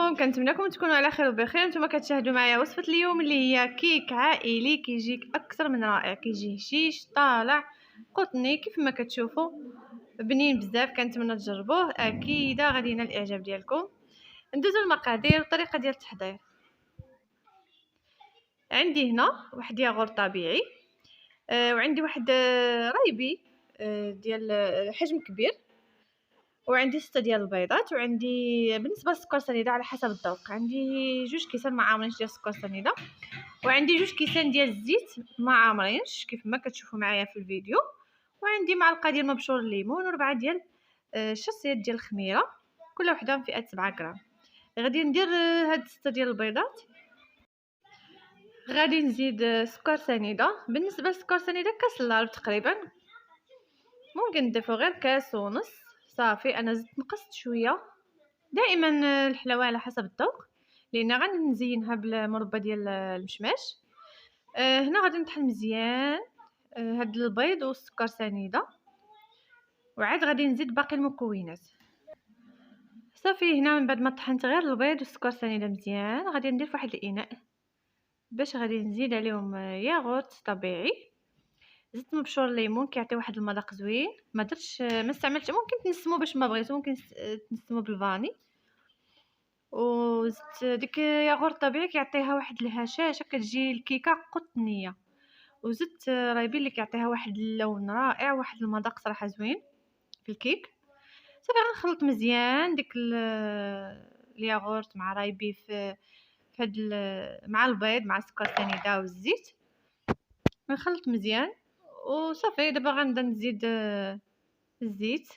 عليكم، كنتمنىكم تكونوا على خير وبخير. نتوما كتشاهدوا معايا وصفه اليوم اللي هي كيك عائلي كيجيك اكثر من رائع. كيجي هشيش طالع قطني كيف ما كتشوفوا، بنين بزاف. كنتمنى تجربوه، اكيد غادي ينال الاعجاب ديالكم. ندوزو المقادير والطريقه ديال التحضير. عندي هنا واحد ياغورت طبيعي، وعندي واحد رايبي ديال حجم كبير، وعندي 6 ديال البيضات، وعندي بالنسبه للسكر سنيده على حسب الذوق عندي 2 كيسان ما عامرينش ديال السكر سنيده، وعندي 2 كيسان ديال الزيت ما عامرينش كيف ما كتشوفوا معايا في الفيديو، وعندي معلقه ديال مبشور الليمون، وربعه ديال الشصيات ديال الخميره، كل وحده فئه 7 غرام. غادي ندير هاد 6 ديال البيضات. غادي نزيد سكر سنيده. بالنسبه للسكر سنيده كاس اللارب تقريبا، ممكن نضيفو غير كاس ونص. صافي انا زدت نقصت شويه. دائما الحلاوه على حسب الذوق، لان غنزينها بالمربى ديال المشماش. هنا غادي نطحن مزيان هاد البيض والسكر سنيده، وعاد غادي نزيد باقي المكونات. صافي هنا من بعد ما طحنت غير البيض والسكر سنيده مزيان، غادي ندير فواحد الاناء باش غادي نزيد عليهم ياغورت طبيعي. زدت مبشور الليمون كيعطي واحد المذاق زوين. ما درتش ما استعملتش، ممكن تنسمو باش ما بغيتو، ممكن تنسمو بالفاني. وزدت ديك ياغورت طبيعي كيعطيها واحد الهشاشه، كتجي الكيكه قطنيه. وزدت رايبي اللي كيعطيها واحد اللون رائع، واحد المذاق صراحه زوين في الكيك. صافي غنخلط مزيان ديك الياغورت مع رايبي في هاد مع البيض مع السكر سنيده والزيت. نخلط مزيان وصافي. دابا غنبدا نزيد الزيت،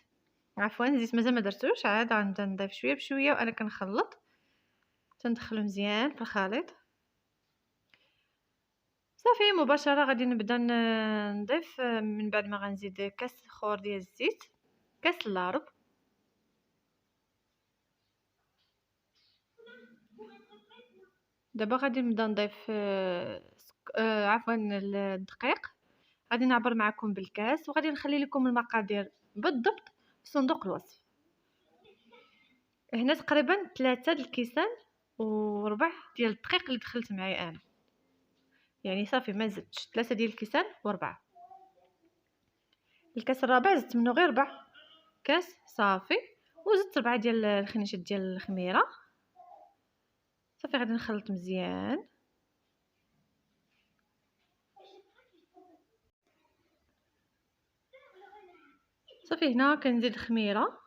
عفوا الزيت مازال ما درتوش، عاد غنبدا نضيف شويه بشويه وانا كنخلط. تندخلو مزيان في الخليط. صافي مباشره غادي نبدا نضيف من بعد ما غنزيد كاس اخر ديال الزيت، كاس اللارب. دابا غادي نبدا نضيف عفوا الدقيق. غادي نعبر معكم بالكاس، وغادي نخلي لكم المقادير بالضبط في صندوق الوصف. هنا تقريبا 3 الكيسان وربع ديال الدقيق اللي دخلت معايا انا، يعني صافي ما زدتش. 3 ديال الكيسان وربعه. الكاس الرابع زدت منه غير ربع كاس صافي. وزدت 4 ديال الخنيشات ديال الخميره. صافي غادي نخلط مزيان. صافي هنا كنزيد خميره،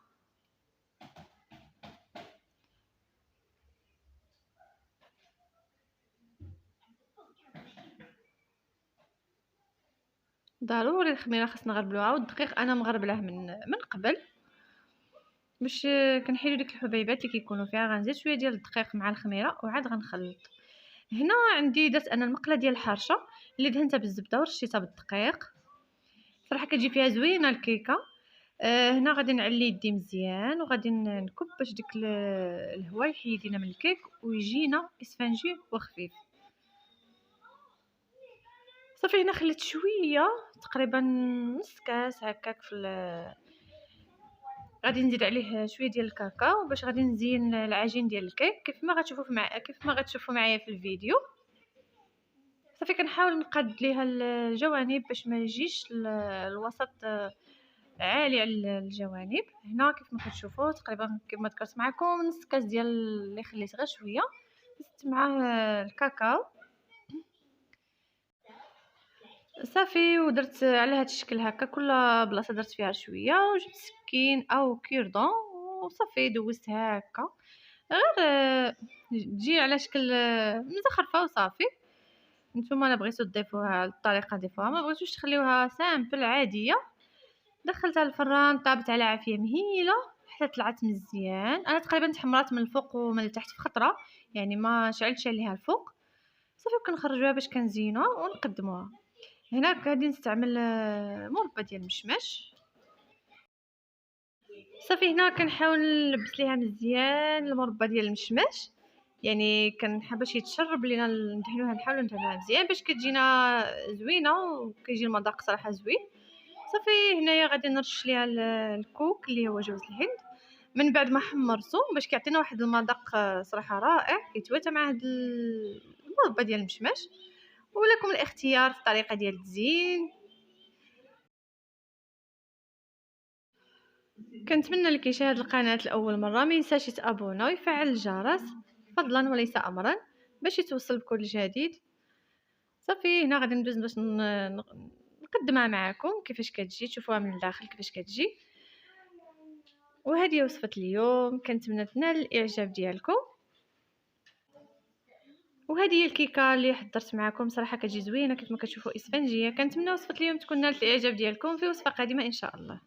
ضروري الخميره خاصنا نغربلوها. والدقيق انا مغربلاه من قبل باش كنحيدو ديك الحبيبات اللي كيكونوا فيها. غنزيد شويه ديال الدقيق مع الخميره وعاد غنخلط. هنا عندي درت انا المقله ديال الحرشه اللي دهنتها بالزبده ورشيتها بالدقيق. صراحه كتجي فيها زوينه الكيكه. هنا غادي نعلي يدي مزيان وغادي نكب باش ديك الهواء يحيد لينا من الكيك ويجينا اسفنجي وخفيف. صافي هنا خليت شويه تقريبا نص كاس هكاك غادي نزيد عليه شويه ديال الكاكاو باش غادي نزين العجين ديال الكيك كيف ما غتشوفوا معايا في الفيديو. صافي كنحاول نقاد ليها الجوانب باش ما يجيش الوسط عالي على الجوانب. هنا كيف ما كتشوفوا تقريبا كما ذكرت معكم نص كاس ديال اللي خليت غير شويه، زدت معاه الكاكاو. صافي ودرت على هذا الشكل هكا، كل بلاصه درت فيها شويه وجبت سكين او كيردون وصافي دوزتها هكا غير تجي على شكل مزخرفه. وصافي نتوما الا بغيتو تضيفوها الطريقه ضيفوها، ما بغيتوش تخليوها سامبل عاديه. دخلتها الفران طابت على عافيه مهيله حتى طلعت مزيان. انا تقريبا تحمرات من الفوق ومن التحت في خطره، يعني ما شعلتش عليها الفوق. صافي كنخرجوها باش كنزينوها ونقدموها. هنا غادي نستعمل مربى ديال المشماش. صافي هنا كنحاول نلبس ليها مزيان المربى ديال المشماش، يعني كنحب باش يتشرب لينا ندهنوها. نحاولوا ندهنوها مزيان باش كتجينا زوينه وكيجي المذاق صراحه زوين. صافي هنايا غادي نرش ليها الكوك اللي هو جوز الهند. من بعد ما حمرته باش كيعطينا واحد المذاق صراحه رائع، كيتواتى مع هاد المربى ديال المشماش. ولكم الاختيار في الطريقه ديال التزيين. كنتمنى اللي كيشاهد القناه لاول مره ما ينساش يتابونا ويفعل الجرس فضلا وليس امرا باش يتوصل بكل جديد. صافي هنا غادي ندوز باش نقدمها معكم كيفاش كتجي، تشوفوها من الداخل كيفاش كتجي. وهذه وصفه اليوم، كنتمنى تنال الاعجاب ديالكم. وهذه هي الكيكه اللي حضرت معكم، صراحه كتجي زوينه كيف ما كتشوفوا اسفنجيه. كنتمنى وصفه اليوم تكون نالت الاعجاب ديالكم في وصفه قادمه ان شاء الله.